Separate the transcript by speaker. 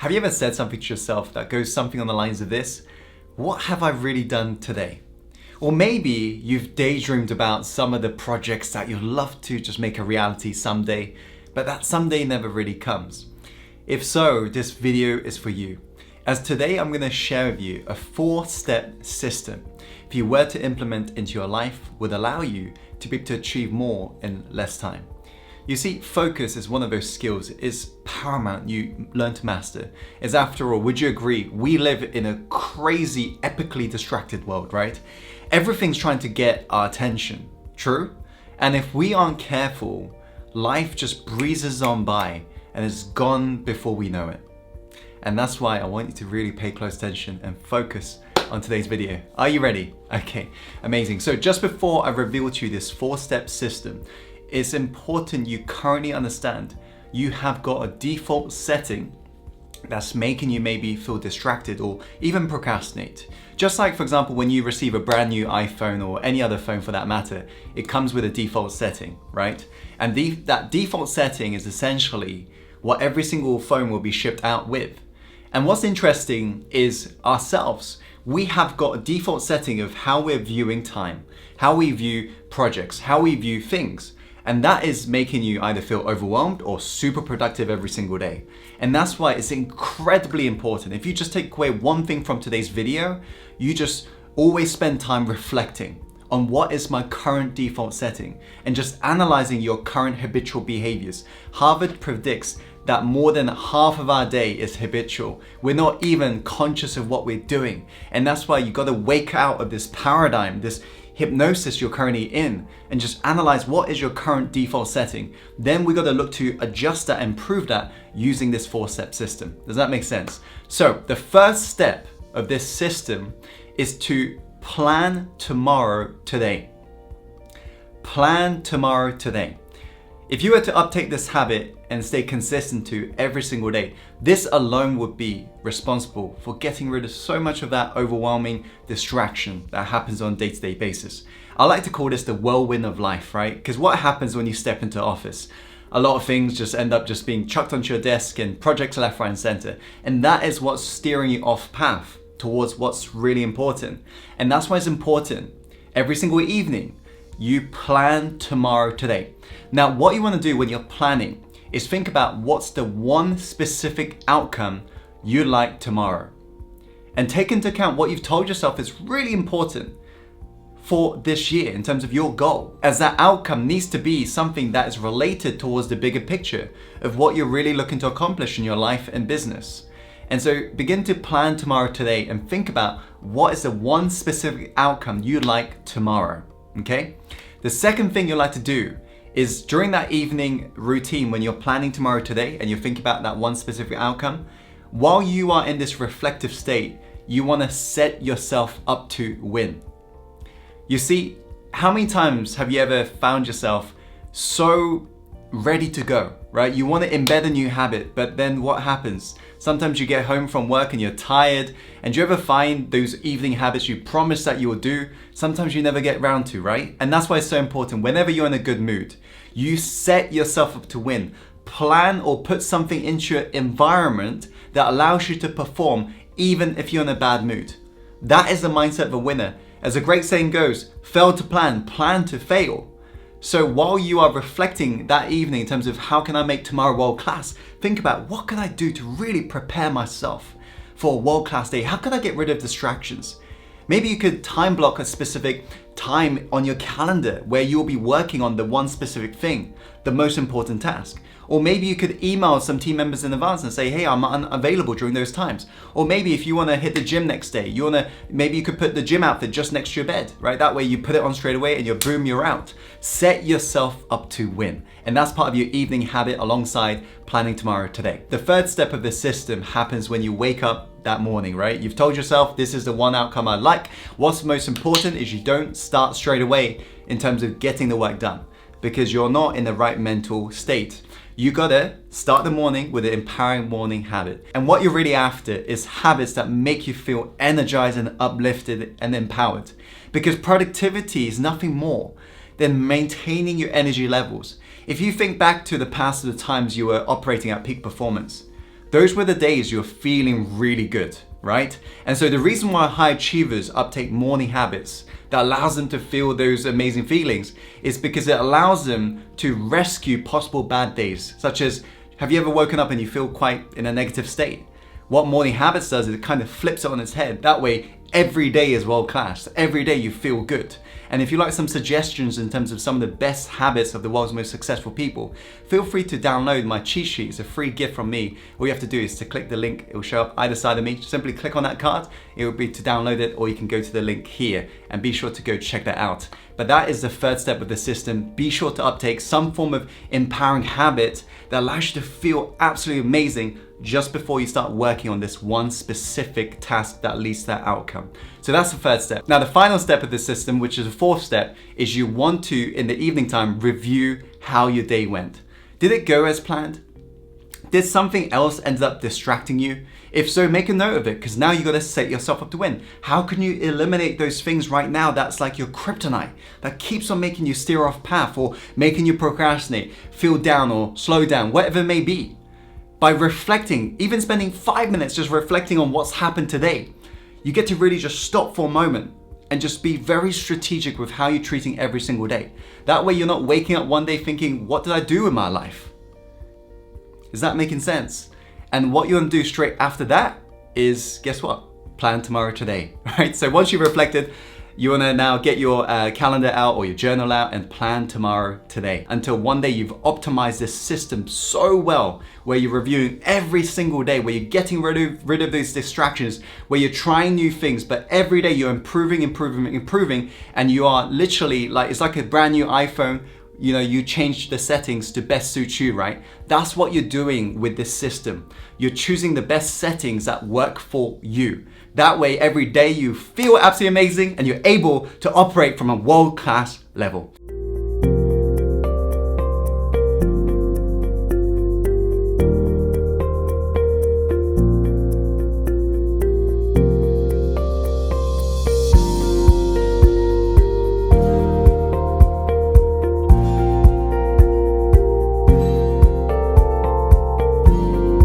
Speaker 1: Have you ever said something to yourself that goes something on the lines of this? What have I really done today? Or maybe you've daydreamed about some of the projects that you'd love to just make a reality someday, but that someday never really comes. If so, this video is for you. As today I'm going to share with you a 4-step system if you were to implement into your life would allow you to be able to achieve more in less time. You see, focus is one of those skills. It's paramount you learn to master. As after all, would you agree, we live in a crazy, epically distracted world, right? Everything's trying to get our attention, true? And if we aren't careful, life just breezes on by and is gone before we know it. And that's why I want you to really pay close attention and focus on today's video. Are you ready? Okay, amazing. So just before I reveal to you this 4-step system, it's important you currently understand you have got a default setting that's making you maybe feel distracted or even procrastinate. Just like, for example, when you receive a brand new iPhone or any other phone for that matter, it comes with a default setting, right? And that default setting is essentially what every single phone will be shipped out with. And what's interesting is ourselves. We have got a default setting of how we're viewing time, how we view projects, how we view things. And that is making you either feel overwhelmed or super productive every single day. And that's why it's incredibly important. If you just take away one thing from today's video, you just always spend time reflecting on what is my current default setting and just analyzing your current habitual behaviors. Harvard predicts that more than half of our day is habitual. We're not even conscious of what we're doing. And that's why you gotta wake out of this paradigm, this hypnosis you're currently in, and just analyze what is your current default setting. Then we gotta look to adjust that and improve that using this 4-step system. Does that make sense? So the first step of this system is to plan tomorrow today. Plan tomorrow today. If you were to uptake this habit and stay consistent to every single day, this alone would be responsible for getting rid of so much of that overwhelming distraction that happens on a day-to-day basis. I like to call this the whirlwind of life, right? Because what happens when you step into office? A lot of things just end up just being chucked onto your desk and projects left, right, and center. And that is what's steering you off path towards what's really important. And that's why it's important every single evening you plan tomorrow today. Now, what you want to do when you're planning is think about what's the one specific outcome you'd like tomorrow. And take into account what you've told yourself is really important for this year in terms of your goal, as that outcome needs to be something that is related towards the bigger picture of what you're really looking to accomplish in your life and business. And so begin to plan tomorrow today and think about what is the one specific outcome you'd like tomorrow, okay? The second thing you'd like to do is during that evening routine when you're planning tomorrow today and you think about that one specific outcome, while you are in this reflective state, you want to set yourself up to win. You see, how many times have you ever found yourself so ready to go, right? You want to embed a new habit, but then what happens? Sometimes you get home from work and you're tired, and do you ever find those evening habits you promised that you will do, sometimes you never get round to, right? And that's why it's so important. Whenever you're in a good mood, you set yourself up to win. Plan or put something into your environment that allows you to perform even if you're in a bad mood. That is the mindset of a winner. As a great saying goes, fail to plan, plan to fail. So while you are reflecting that evening in terms of how can I make tomorrow world class, think about what can I do to really prepare myself for a world class day? How can I get rid of distractions? Maybe you could time block a specific time on your calendar where you'll be working on the one specific thing, the most important task. Or maybe you could email some team members in advance and say, hey, I'm unavailable during those times. Or maybe if you want to hit the gym next day, maybe you could put the gym outfit just next to your bed, right? That way you put it on straight away and you're out. Set yourself up to win. And that's part of your evening habit alongside planning tomorrow today. The third step of this system happens when you wake up that morning, right? You've told yourself this is the one outcome I like. What's most important is you don't start straight away in terms of getting the work done because you're not in the right mental state. You gotta start the morning with an empowering morning habit. And what you're really after is habits that make you feel energized and uplifted and empowered. Because productivity is nothing more than maintaining your energy levels. If you think back to the past of the times you were operating at peak performance, those were the days you're feeling really good, right? And so the reason why high achievers uptake morning habits that allows them to feel those amazing feelings is because it allows them to rescue possible bad days, such as, have you ever woken up and you feel quite in a negative state? What morning habits does is it kind of flips it on its head. That way, every day is world class. Every day you feel good. And if you like some suggestions in terms of some of the best habits of the world's most successful people, feel free to download my cheat sheet. It's a free gift from me. All you have to do is to click the link. It will show up either side of me. Simply click on that card. It will be to download it, or you can go to the link here and be sure to go check that out. But that is the third step of the system. Be sure to uptake some form of empowering habit that allows you to feel absolutely amazing just before you start working on this one specific task that leads to that outcome. So that's the third step. Now, the final step of the system, which is the fourth step, is you want to, in the evening time, review how your day went. Did it go as planned? Did something else end up distracting you? If so, make a note of it, because now you got to set yourself up to win. How can you eliminate those things right now that's like your kryptonite, that keeps on making you steer off path, or making you procrastinate, feel down, or slow down, whatever it may be? By reflecting, even spending 5 minutes just reflecting on what's happened today, you get to really just stop for a moment and just be very strategic with how you're treating every single day. That way you're not waking up one day thinking, what did I do with my life? Is that making sense? And what you want to do straight after that is, guess what? Plan tomorrow today, right? So once you've reflected, you want to now get your calendar out or your journal out and plan tomorrow today, until one day you've optimized this system so well, where you're reviewing every single day, where you're getting rid of those distractions, where you're trying new things, but every day you're improving, and you are literally like, it's like a brand new iPhone. You know, you change the settings to best suit you, right? That's what you're doing with this system. You're choosing the best settings that work for you. That way, every day you feel absolutely amazing and you're able to operate from a world-class level.